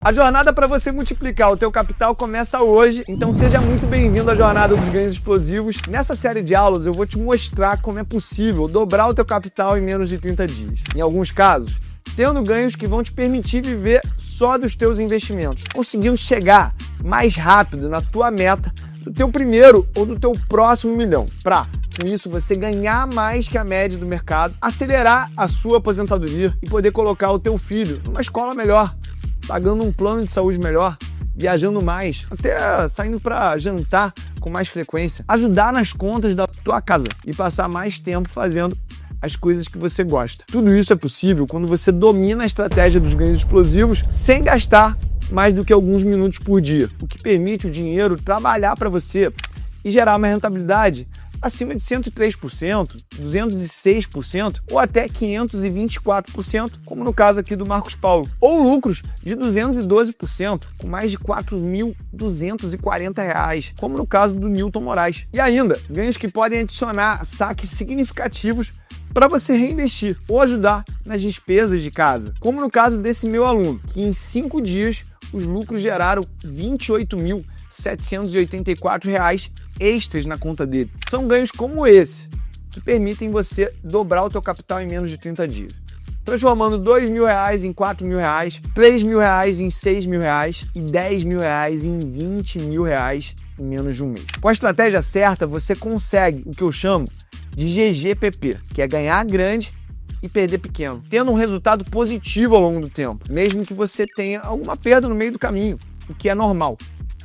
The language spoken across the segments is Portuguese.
A jornada para você multiplicar o teu capital começa hoje, então seja muito bem-vindo à jornada dos ganhos explosivos. Nessa série de aulas eu vou te mostrar como é possível dobrar o teu capital em menos de 30 dias. Em alguns casos, tendo ganhos que vão te permitir viver só dos teus investimentos. Conseguiu chegar mais rápido na tua meta do teu primeiro ou do teu próximo milhão. Com isso, você ganhar mais que a média do mercado, acelerar a sua aposentadoria e poder colocar o teu filho numa escola melhor, pagando um plano de saúde melhor, viajando mais, até saindo para jantar com mais frequência, ajudar nas contas da tua casa e passar mais tempo fazendo as coisas que você gosta. Tudo isso é possível quando você domina a estratégia dos ganhos explosivos sem gastar mais do que alguns minutos por dia, o que permite o dinheiro trabalhar para você e gerar uma rentabilidade acima de 103%, 206% ou até 524%, como no caso aqui do Marcos Paulo, ou lucros de 212%, com mais de R$ 4.240, como no caso do Newton Moraes. E ainda, ganhos que podem adicionar saques significativos para você reinvestir ou ajudar nas despesas de casa, como no caso desse meu aluno, que em 5 dias os lucros geraram R$ 28.784 extras na conta dele. São ganhos como esse que permitem você dobrar o teu capital em menos de 30 dias, transformando R$ 2.000 em R$ 4.000, R$ 3.000 em R$ 6.000 e R$ 10.000 em R$ 20.000 em menos de um mês. Com a estratégia certa, você consegue o que eu chamo de GGPP, que é ganhar grande e perder pequeno, tendo um resultado positivo ao longo do tempo, mesmo que você tenha alguma perda no meio do caminho, o que é normal.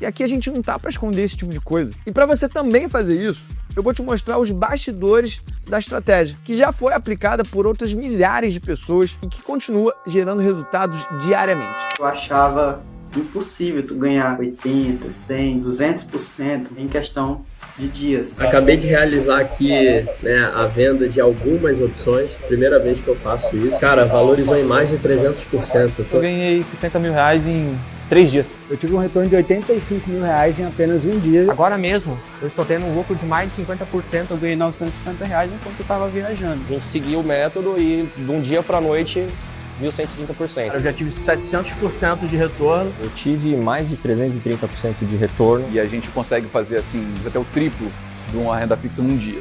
E aqui a gente não tá para esconder esse tipo de coisa. E para você também fazer isso, eu vou te mostrar os bastidores da estratégia, que já foi aplicada por outras milhares de pessoas e que continua gerando resultados diariamente. Eu achava impossível tu ganhar 80%, 100%, 200% em questão de dias. Acabei de realizar aqui, a venda de algumas opções. Primeira vez que eu faço isso. Cara, valorizou em mais de 300%. Eu ganhei R$60 mil em 3 dias. Eu tive um retorno de R$85 mil em apenas um dia. Agora mesmo, eu estou tendo um lucro de mais de 50%. Eu ganhei R$950 enquanto eu estava viajando. A gente seguiu o método e de um dia para a noite, 1.130%. Eu já tive 700% de retorno. Eu tive mais de 330% de retorno. E a gente consegue fazer assim, até o triplo de uma renda fixa num dia.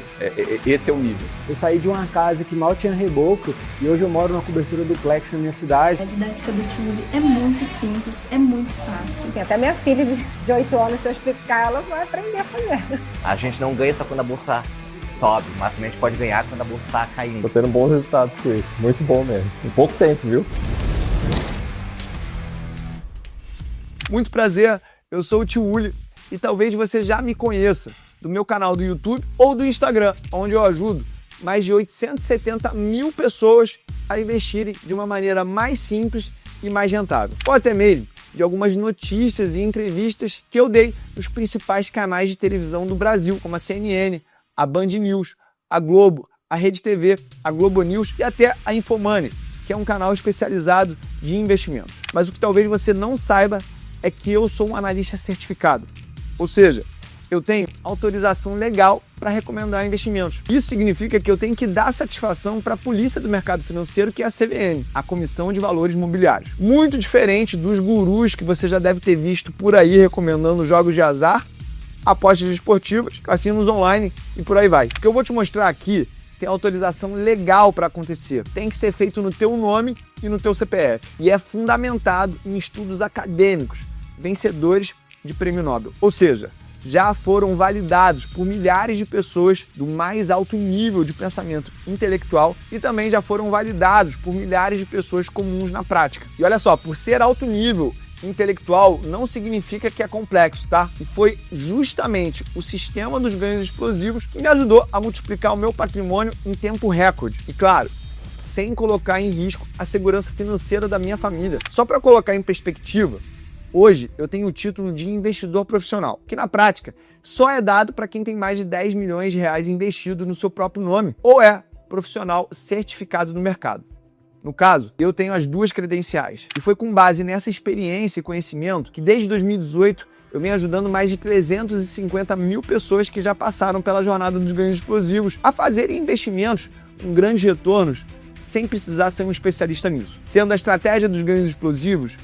Esse é o nível. Eu saí de uma casa que mal tinha reboco e hoje eu moro numa cobertura duplex na minha cidade. A didática do Timuri é muito simples, é muito fácil. Tem até minha filha de 8 anos, se eu explicar, ela vai aprender a fazer. A gente não ganha só quando a bolsa sobe, mas também a gente pode ganhar quando a bolsa está caindo. Tô tendo bons resultados com isso, muito bom mesmo. Em pouco tempo, viu? Muito prazer, eu sou o Tio Uli e talvez você já me conheça do meu canal do YouTube ou do Instagram, onde eu ajudo mais de 870 mil pessoas a investirem de uma maneira mais simples e mais rentável. Ou até mesmo de algumas notícias e entrevistas que eu dei nos principais canais de televisão do Brasil, como a CNN, a Band News, a Globo, a Rede TV, a Globo News e até a Infomoney, que é um canal especializado de investimentos. Mas o que talvez você não saiba é que eu sou um analista certificado, ou seja, eu tenho autorização legal para recomendar investimentos. Isso significa que eu tenho que dar satisfação para a polícia do mercado financeiro, que é a CVM, a Comissão de Valores Mobiliários. Muito diferente dos gurus que você já deve ter visto por aí recomendando jogos de azar, apostas esportivas, cassinos online e por aí vai. O que eu vou te mostrar aqui tem autorização legal para acontecer. Tem que ser feito no teu nome e no teu CPF. E é fundamentado em estudos acadêmicos, vencedores de prêmio Nobel. Ou seja, já foram validados por milhares de pessoas do mais alto nível de pensamento intelectual e também já foram validados por milhares de pessoas comuns na prática. E olha só, por ser alto nível intelectual não significa que é complexo, tá? E foi justamente o sistema dos ganhos explosivos que me ajudou a multiplicar o meu patrimônio em tempo recorde. E claro, sem colocar em risco a segurança financeira da minha família. Só para colocar em perspectiva, hoje eu tenho o título de investidor profissional, que na prática só é dado para quem tem mais de 10 milhões de reais investido no seu próprio nome ou é profissional certificado no mercado. No caso, eu tenho as duas credenciais. E foi com base nessa experiência e conhecimento que desde 2018 eu venho ajudando mais de 350 mil pessoas que já passaram pela jornada dos ganhos explosivos a fazerem investimentos com grandes retornos sem precisar ser um especialista nisso. Sendo a estratégia dos ganhos explosivos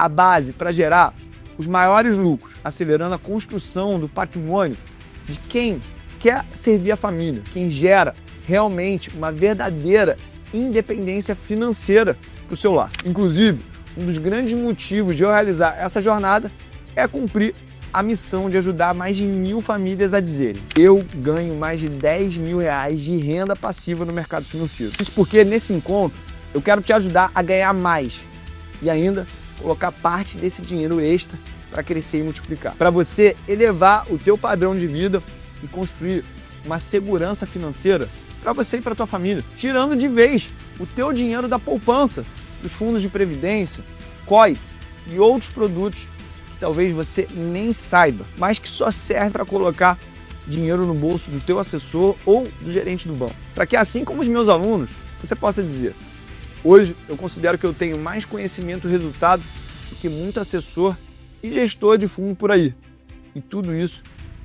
a base para gerar os maiores lucros, acelerando a construção do patrimônio de quem quer servir a família, quem gera realmente uma verdadeira independência financeira para o seu lar. Inclusive, um dos grandes motivos de eu realizar essa jornada é cumprir a missão de ajudar mais de 1.000 famílias a dizerem: eu ganho mais de 10 mil reais de renda passiva no mercado financeiro. Isso porque nesse encontro eu quero te ajudar a ganhar mais e ainda colocar parte desse dinheiro extra para crescer e multiplicar. Para você elevar o teu padrão de vida e construir uma segurança financeira para você e para tua família, tirando de vez o teu dinheiro da poupança, dos fundos de previdência, COI e outros produtos que talvez você nem saiba, mas que só serve para colocar dinheiro no bolso do teu assessor ou do gerente do banco. Para que, assim como os meus alunos, você possa dizer: hoje eu considero que eu tenho mais conhecimento e resultado do que muito assessor e gestor de fundo por aí. E tudo isso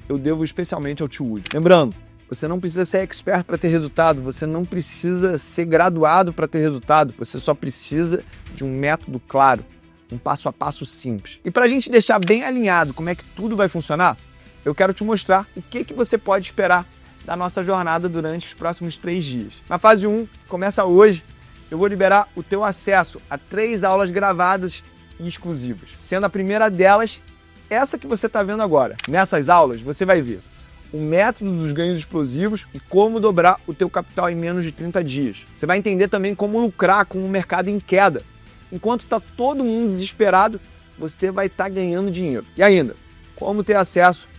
eu devo especialmente ao Tio Woody. Lembrando, você não precisa ser expert para ter resultado, você não precisa ser graduado para ter resultado, você só precisa de um método claro, um passo a passo simples. E para a gente deixar bem alinhado como é que tudo vai funcionar, eu quero te mostrar o que você pode esperar da nossa jornada durante os próximos 3 dias. Na fase 1, que começa hoje, eu vou liberar o teu acesso a 3 aulas gravadas e exclusivas, sendo a primeira delas essa que você está vendo agora. Nessas aulas você vai ver o método dos ganhos explosivos e como dobrar o teu capital em menos de 30 dias. Você vai entender também como lucrar com o mercado em queda. Enquanto está todo mundo desesperado, você vai estar ganhando dinheiro. E ainda, como ter acesso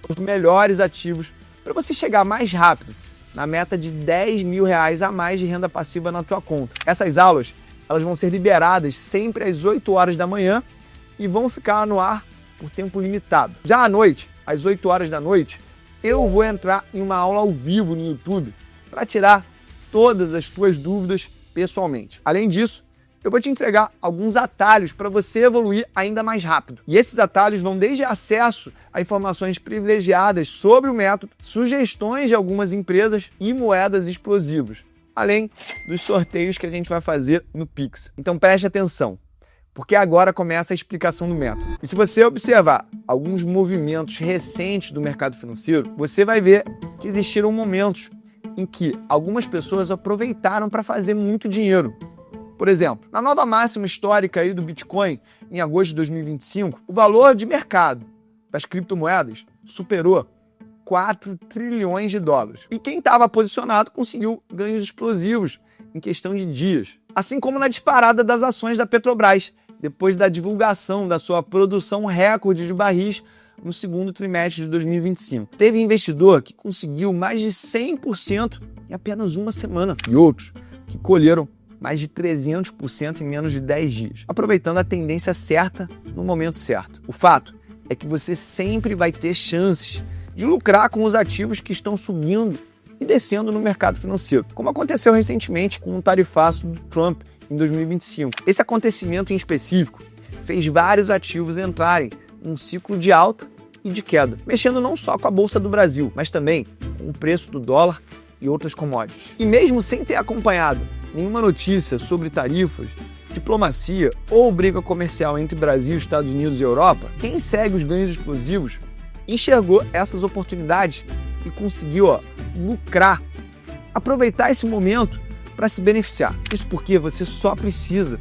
aos melhores ativos para você chegar mais rápido na meta de 10 mil reais a mais de renda passiva na tua conta. Essas aulas, elas vão ser liberadas sempre às 8 horas da manhã e vão ficar no ar por tempo limitado. Já à noite, às 8 horas da noite, eu vou entrar em uma aula ao vivo no YouTube para tirar todas as tuas dúvidas pessoalmente. Além disso, eu vou te entregar alguns atalhos para você evoluir ainda mais rápido. E esses atalhos vão desde acesso a informações privilegiadas sobre o método, sugestões de algumas empresas e moedas explosivas, além dos sorteios que a gente vai fazer no Pix. Então preste atenção, porque agora começa a explicação do método. E se você observar alguns movimentos recentes do mercado financeiro, você vai ver que existiram momentos em que algumas pessoas aproveitaram para fazer muito dinheiro. Por exemplo, na nova máxima histórica aí do Bitcoin, em agosto de 2025, o valor de mercado das criptomoedas superou 4 trilhões de dólares. E quem estava posicionado conseguiu ganhos explosivos em questão de dias. Assim como na disparada das ações da Petrobras, depois da divulgação da sua produção recorde de barris no segundo trimestre de 2025. Teve investidor que conseguiu mais de 100% em apenas uma semana e outros que colheram mais de 300% em menos de 10 dias, aproveitando a tendência certa no momento certo. O fato é que você sempre vai ter chances de lucrar com os ativos que estão subindo e descendo no mercado financeiro, como aconteceu recentemente com o tarifaço do Trump em 2025. Esse acontecimento em específico fez vários ativos entrarem num ciclo de alta e de queda, mexendo não só com a Bolsa do Brasil, mas também com o preço do dólar e outras commodities. E mesmo sem ter acompanhado nenhuma notícia sobre tarifas, diplomacia ou briga comercial entre Brasil, Estados Unidos e Europa, quem segue os ganhos explosivos enxergou essas oportunidades e conseguiu lucrar, aproveitar esse momento para se beneficiar. Isso porque você só precisa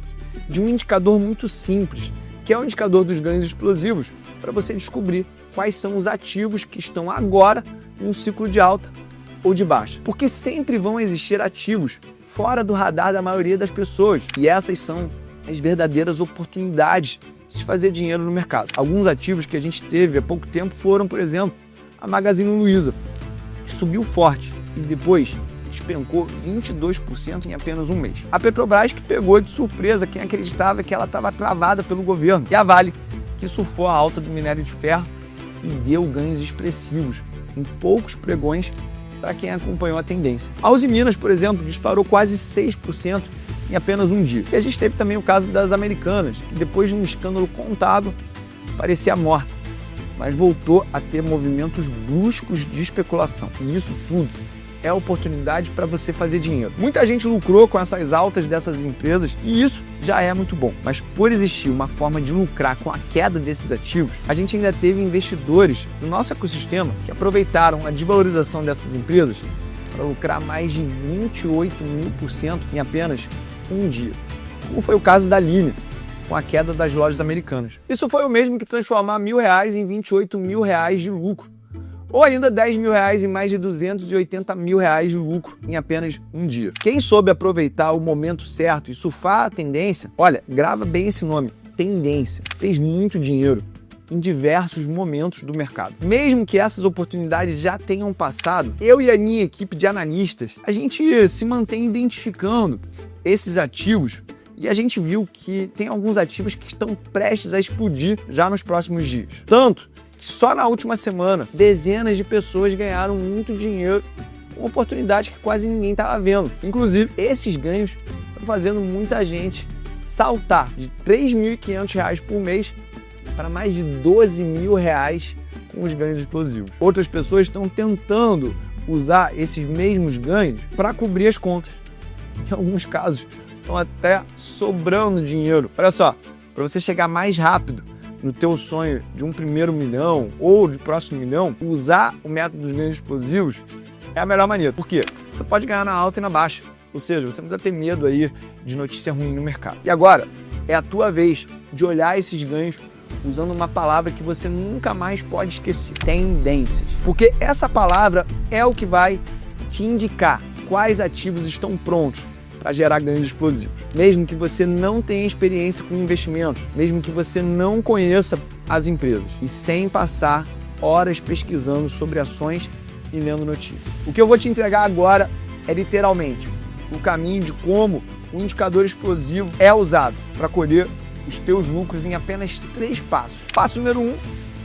de um indicador muito simples, que é o indicador dos ganhos explosivos, para você descobrir quais são os ativos que estão agora em um ciclo de alta ou de baixa. Porque sempre vão existir ativos fora do radar da maioria das pessoas, e essas são as verdadeiras oportunidades de se fazer dinheiro no mercado. Alguns ativos que a gente teve há pouco tempo foram, por exemplo, a Magazine Luiza, que subiu forte e depois despencou 22% em apenas um mês. A Petrobras, que pegou de surpresa quem acreditava que ela estava travada pelo governo. E a Vale, que surfou a alta do minério de ferro e deu ganhos expressivos em poucos pregões para quem acompanhou a tendência. A Uzi Minas, por exemplo, disparou quase 6% em apenas um dia. E a gente teve também o caso das Americanas, que depois de um escândalo contábil parecia morta, mas voltou a ter movimentos bruscos de especulação. E isso tudo é a oportunidade para você fazer dinheiro. Muita gente lucrou com essas altas dessas empresas e isso já é muito bom. Mas por existir uma forma de lucrar com a queda desses ativos, a gente ainda teve investidores no nosso ecossistema que aproveitaram a desvalorização dessas empresas para lucrar mais de 28.000% em apenas um dia. Como foi o caso da Linea, com a queda das lojas americanas. Isso foi o mesmo que transformar R$1.000 em R$28.000 de lucro. Ou ainda R$10.000 em mais de R$280.000 de lucro em apenas um dia. Quem soube aproveitar o momento certo e surfar a tendência, olha, grava bem esse nome, tendência, fez muito dinheiro em diversos momentos do mercado. Mesmo que essas oportunidades já tenham passado, eu e a minha equipe de analistas, a gente se mantém identificando esses ativos e a gente viu que tem alguns ativos que estão prestes a explodir já nos próximos dias. Tanto que só na última semana, dezenas de pessoas ganharam muito dinheiro, uma oportunidade que quase ninguém estava vendo. Inclusive, esses ganhos estão fazendo muita gente saltar de R$3.500 por mês para mais de R$12.000 com os ganhos explosivos. Outras pessoas estão tentando usar esses mesmos ganhos para cobrir as contas. Em alguns casos, estão até sobrando dinheiro. Olha só, para você chegar mais rápido no teu sonho de um primeiro milhão ou de próximo milhão, usar o método dos ganhos explosivos é a melhor maneira. Por quê? Você pode ganhar na alta e na baixa. Ou seja, você não precisa ter medo aí de notícia ruim no mercado. E agora, é a tua vez de olhar esses ganhos usando uma palavra que você nunca mais pode esquecer: tendências. Porque essa palavra é o que vai te indicar quais ativos estão prontos para gerar ganhos explosivos. Mesmo que você não tenha experiência com investimentos, mesmo que você não conheça as empresas e sem passar horas pesquisando sobre ações e lendo notícias. O que eu vou te entregar agora é literalmente o caminho de como o indicador explosivo é usado para colher os teus lucros em apenas 3 passos. Passo número 1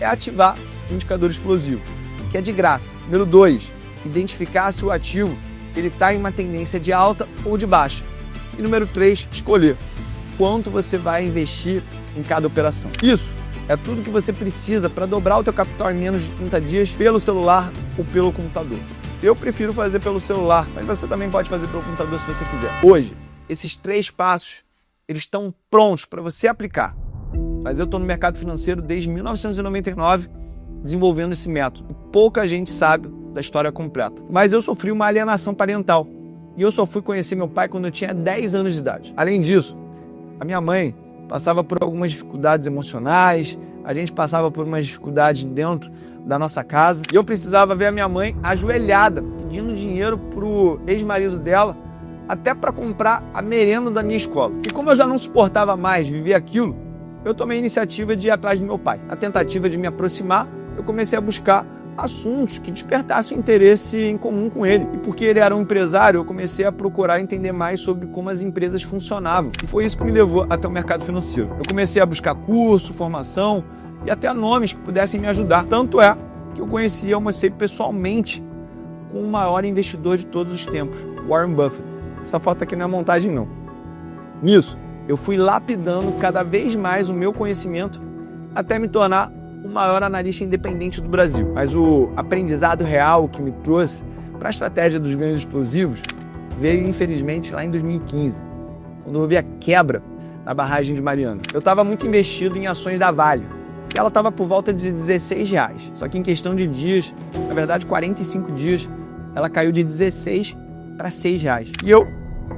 é ativar o indicador explosivo, que é de graça. Número 2, identificar se o ativo ele está em uma tendência de alta ou de baixa. E número 3, escolher quanto você vai investir em cada operação. Isso é tudo que você precisa para dobrar o teu capital em menos de 30 dias pelo celular ou pelo computador. Eu prefiro fazer pelo celular, mas você também pode fazer pelo computador se você quiser. Hoje, esses 3 passos eles estão prontos para você aplicar. Mas eu estou no mercado financeiro desde 1999 desenvolvendo esse método. Pouca gente sabe da história completa. Mas eu sofri uma alienação parental. E eu só fui conhecer meu pai quando eu tinha 10 anos de idade. Além disso, a minha mãe passava por algumas dificuldades emocionais, a gente passava por umas dificuldades dentro da nossa casa. E eu precisava ver a minha mãe ajoelhada, pedindo dinheiro pro ex-marido dela, até para comprar a merenda da minha escola. E como eu já não suportava mais viver aquilo, eu tomei a iniciativa de ir atrás do meu pai. Na tentativa de me aproximar, eu comecei a buscar assuntos que despertassem interesse em comum com ele. E porque ele era um empresário, eu comecei a procurar entender mais sobre como as empresas funcionavam. E foi isso que me levou até o mercado financeiro. Eu comecei a buscar curso, formação e até nomes que pudessem me ajudar. Tanto é que eu conheci e almocei pessoalmente com o maior investidor de todos os tempos, Warren Buffett. Essa foto aqui não é montagem, não. Nisso, eu fui lapidando cada vez mais o meu conhecimento até me tornar o maior analista independente do Brasil. Mas o aprendizado real que me trouxe para a estratégia dos ganhos explosivos veio, infelizmente, lá em 2015, quando houve a quebra na barragem de Mariana. Eu estava muito investido em ações da Vale. E ela estava por volta de R$16. Só que em questão de dias, na verdade 45 dias, ela caiu de 16 para R$6. E eu,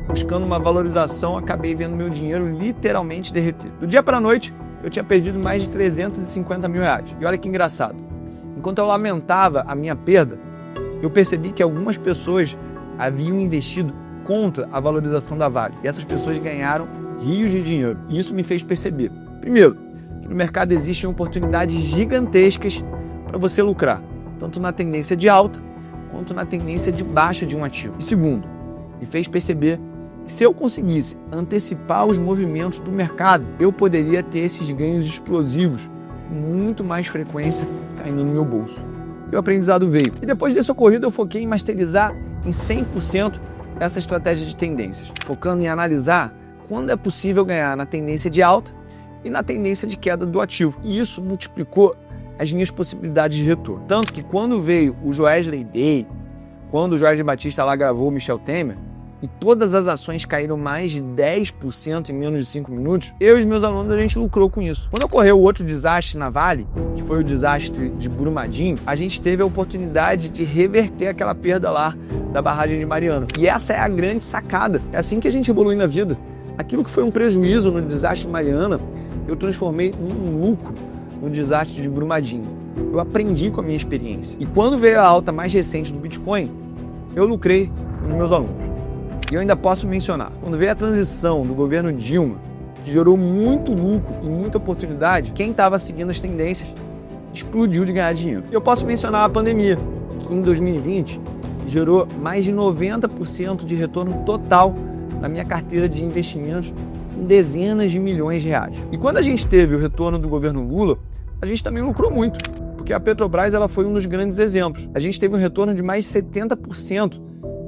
buscando uma valorização, acabei vendo meu dinheiro literalmente derreter. Do dia para a noite, eu tinha perdido mais de R$350 mil. E olha que engraçado. Enquanto eu lamentava a minha perda, eu percebi que algumas pessoas haviam investido contra a valorização da Vale. E essas pessoas ganharam rios de dinheiro. E isso me fez perceber, primeiro, que no mercado existem oportunidades gigantescas para você lucrar, tanto na tendência de alta quanto na tendência de baixa de um ativo. E segundo, me fez perceber que se eu conseguisse antecipar os movimentos do mercado, eu poderia ter esses ganhos explosivos com muito mais frequência caindo no meu bolso. E o aprendizado veio. E depois desse ocorrido, eu foquei em masterizar em 100% essa estratégia de tendências, focando em analisar quando é possível ganhar na tendência de alta e na tendência de queda do ativo. E isso multiplicou as minhas possibilidades de retorno. Tanto que quando veio o Joesley Day, quando o Jorge Batista lá gravou o Michel Temer, e todas as ações caíram mais de 10% em menos de 5 minutos, eu e os meus alunos, a gente lucrou com isso. Quando ocorreu outro desastre na Vale, que foi o desastre de Brumadinho, a gente teve a oportunidade de reverter aquela perda lá da barragem de Mariana. E essa é a grande sacada. É assim que a gente evolui na vida. Aquilo que foi um prejuízo no desastre de Mariana, eu transformei num lucro no desastre de Brumadinho. Eu aprendi com a minha experiência. E quando veio a alta mais recente do Bitcoin, eu lucrei com os meus alunos. E eu ainda posso mencionar, quando veio a transição do governo Dilma, que gerou muito lucro e muita oportunidade, quem estava seguindo as tendências explodiu de ganhar dinheiro. E eu posso mencionar a pandemia, que em 2020 gerou mais de 90% de retorno total na minha carteira de investimentos em dezenas de milhões de reais. E quando a gente teve o retorno do governo Lula, a gente também lucrou muito, porque a Petrobras ela foi um dos grandes exemplos. A gente teve um retorno de mais de 70%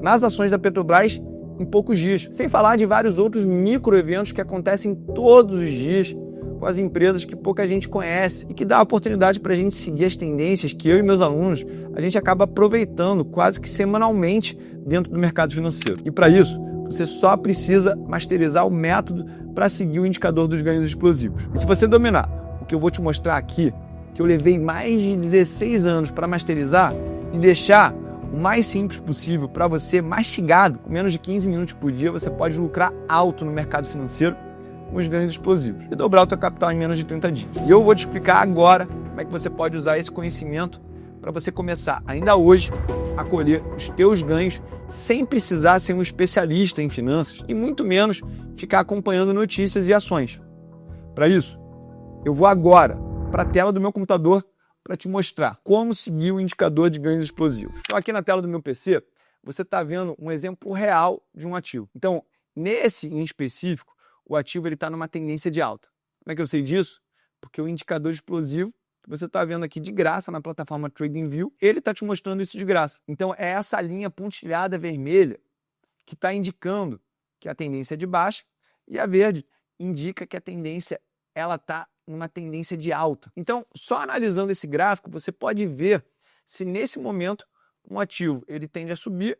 nas ações da Petrobras em poucos dias. Sem falar de vários outros microeventos que acontecem todos os dias com as empresas que pouca gente conhece e que dá a oportunidade para a gente seguir as tendências que eu e meus alunos, a gente acaba aproveitando quase que semanalmente dentro do mercado financeiro. E para isso, você só precisa masterizar o método para seguir o indicador dos ganhos explosivos. E se você dominar o que eu vou te mostrar aqui, que eu levei mais de 16 anos para masterizar e deixar o mais simples possível para você, mastigado, com menos de 15 minutos por dia, você pode lucrar alto no mercado financeiro com os ganhos explosivos e dobrar o teu capital em menos de 30 dias. E eu vou te explicar agora como é que você pode usar esse conhecimento para você começar, ainda hoje, a colher os teus ganhos sem precisar ser um especialista em finanças e muito menos ficar acompanhando notícias e ações. Para isso, eu vou agora para a tela do meu computador para te mostrar como seguir o indicador de ganhos explosivos. Então aqui na tela do meu PC, você está vendo um exemplo real de um ativo. Então, nesse em específico, o ativo está numa tendência de alta. Como é que eu sei disso? Porque o indicador explosivo, que você está vendo aqui de graça na plataforma TradingView, ele está te mostrando isso de graça. Então é essa linha pontilhada vermelha que está indicando que a tendência é de baixa e a verde indica que a tendência ela está numa tendência de alta. Então, só analisando esse gráfico, você pode ver se nesse momento um ativo ele tende a subir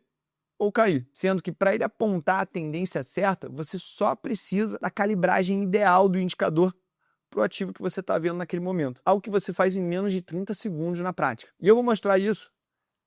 ou cair. Sendo que para ele apontar a tendência certa, você só precisa da calibragem ideal do indicador para o ativo que você está vendo naquele momento. Algo que você faz em menos de 30 segundos na prática. E eu vou mostrar isso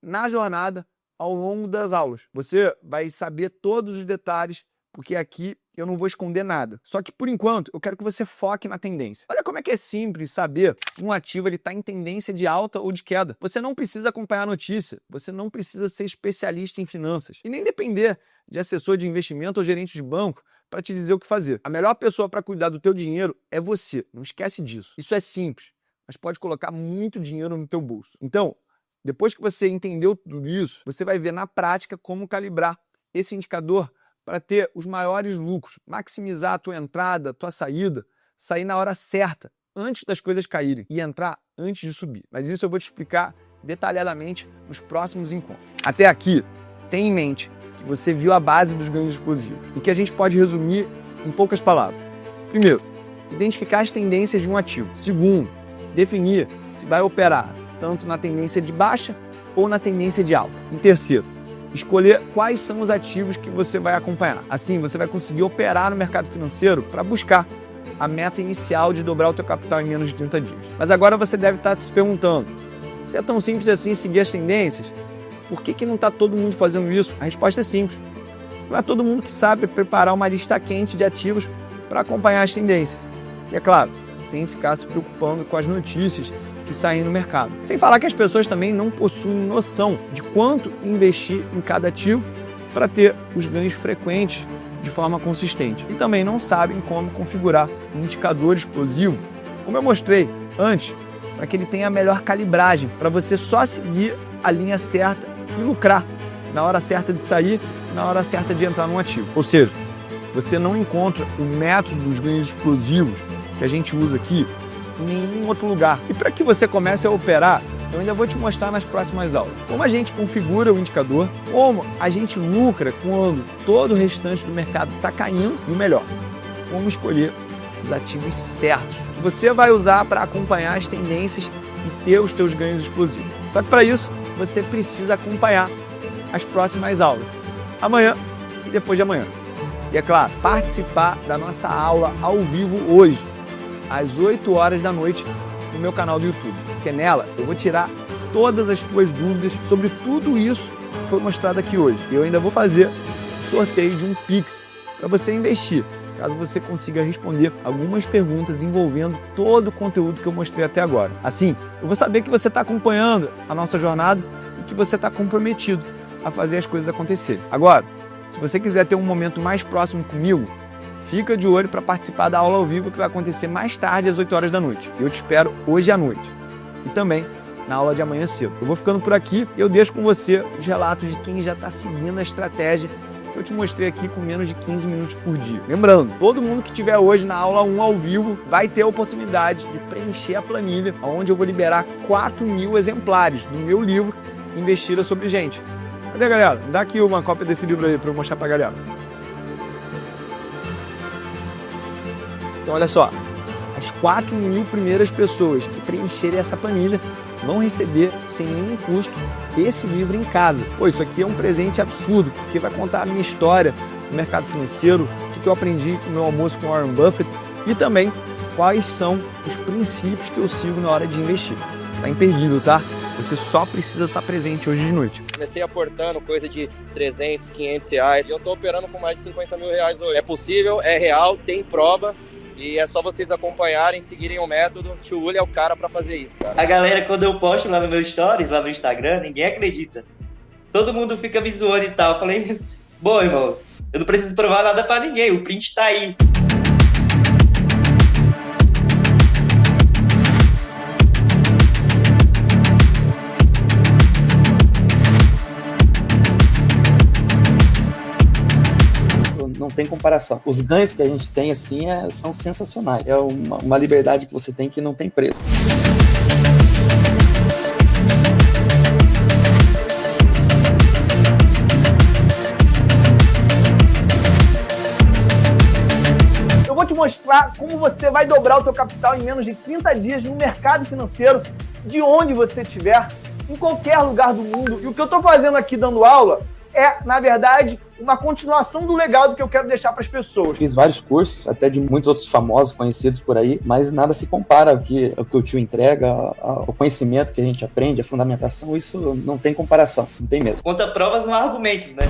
na jornada ao longo das aulas. Você vai saber todos os detalhes, porque aqui eu não vou esconder nada. Só que, por enquanto, eu quero que você foque na tendência. Olha como é que é simples saber se um ativo está em tendência de alta ou de queda. Você não precisa acompanhar a notícia, você não precisa ser especialista em finanças e nem depender de assessor de investimento ou gerente de banco para te dizer o que fazer. A melhor pessoa para cuidar do teu dinheiro é você. Não esquece disso. Isso é simples, mas pode colocar muito dinheiro no teu bolso. Então, depois que você entendeu tudo isso, você vai ver na prática como calibrar esse indicador para ter os maiores lucros, maximizar a tua entrada, a tua saída, sair na hora certa, antes das coisas caírem e entrar antes de subir. Mas isso eu vou te explicar detalhadamente nos próximos encontros. Até aqui, tenha em mente que você viu a base dos ganhos explosivos e que a gente pode resumir em poucas palavras. Primeiro, identificar as tendências de um ativo. Segundo, definir se vai operar tanto na tendência de baixa ou na tendência de alta. E terceiro, escolher quais são os ativos que você vai acompanhar. Assim, você vai conseguir operar no mercado financeiro para buscar a meta inicial de dobrar o teu capital em menos de 30 dias. Mas agora você deve estar se perguntando, se é tão simples assim seguir as tendências, por que não está todo mundo fazendo isso? A resposta é simples. Não é todo mundo que sabe preparar uma lista quente de ativos para acompanhar as tendências. E é claro, sem ficar se preocupando com as notícias que saem no mercado. Sem falar que as pessoas também não possuem noção de quanto investir em cada ativo para ter os ganhos frequentes de forma consistente. E também não sabem como configurar um indicador explosivo, como eu mostrei antes, para que ele tenha a melhor calibragem, para você só seguir a linha certa e lucrar na hora certa de sair, na hora certa de entrar num ativo. Ou seja, você não encontra o método dos ganhos explosivos que a gente usa aqui em nenhum outro lugar. E para que você comece a operar, eu ainda vou te mostrar nas próximas aulas como a gente configura o indicador, como a gente lucra quando todo o restante do mercado está caindo e o melhor, como escolher os ativos certos que você vai usar para acompanhar as tendências e ter os teus ganhos explosivos. Só que para isso, você precisa acompanhar as próximas aulas, amanhã e depois de amanhã. E é claro, participar da nossa aula ao vivo hoje, às 8 horas da noite, no meu canal do YouTube, porque nela eu vou tirar todas as tuas dúvidas sobre tudo isso que foi mostrado aqui hoje. E eu ainda vou fazer o sorteio de um Pix para você investir, caso você consiga responder algumas perguntas envolvendo todo o conteúdo que eu mostrei até agora. Assim, eu vou saber que você está acompanhando a nossa jornada e que você está comprometido a fazer as coisas acontecerem. Agora, se você quiser ter um momento mais próximo comigo, fica de olho para participar da aula ao vivo que vai acontecer mais tarde às 8 horas da noite. Eu te espero hoje à noite e também na aula de amanhã cedo. Eu vou ficando por aqui e eu deixo com você os relatos de quem já está seguindo a estratégia que eu te mostrei aqui com menos de 15 minutos por dia. Lembrando, todo mundo que estiver hoje na aula 1 ao vivo vai ter a oportunidade de preencher a planilha, onde eu vou liberar 4.000 exemplares do meu livro Investida sobre Gente. Cadê, galera? Dá aqui uma cópia desse livro aí para eu mostrar para a galera. Então, olha só. As 4.000 primeiras pessoas que preencherem essa planilha vão receber, sem nenhum custo, esse livro em casa. Pô, isso aqui é um presente absurdo, porque vai contar a minha história no mercado financeiro, o que eu aprendi no meu almoço com Warren Buffett e também quais são os princípios que eu sigo na hora de investir. Tá imperdível, tá? Você só precisa estar presente hoje de noite. Comecei aportando coisa de 300, 500 reais e eu tô operando com mais de 50 mil reais hoje. É possível, é real, tem prova. E é só vocês acompanharem, seguirem o método. Tio Uli é o cara pra fazer isso, cara. A galera, quando eu posto lá no meu stories, lá no Instagram, ninguém acredita. Todo mundo fica me zoando e tal. Eu falei, bom, irmão, eu não preciso provar nada pra ninguém, o print tá aí. Não tem comparação. Os ganhos que a gente tem, assim, são sensacionais. É uma liberdade que você tem que não tem preço. Eu vou te mostrar como você vai dobrar o teu capital em menos de 30 dias no mercado financeiro, de onde você estiver, em qualquer lugar do mundo. E o que eu estou fazendo aqui dando aula é, na verdade, uma continuação do legado que eu quero deixar para as pessoas. Fiz vários cursos, até de muitos outros famosos conhecidos por aí, mas nada se compara ao que o tio entrega, ao conhecimento que a gente aprende, a fundamentação, isso não tem comparação, não tem mesmo. Conta provas, não há argumentos, né?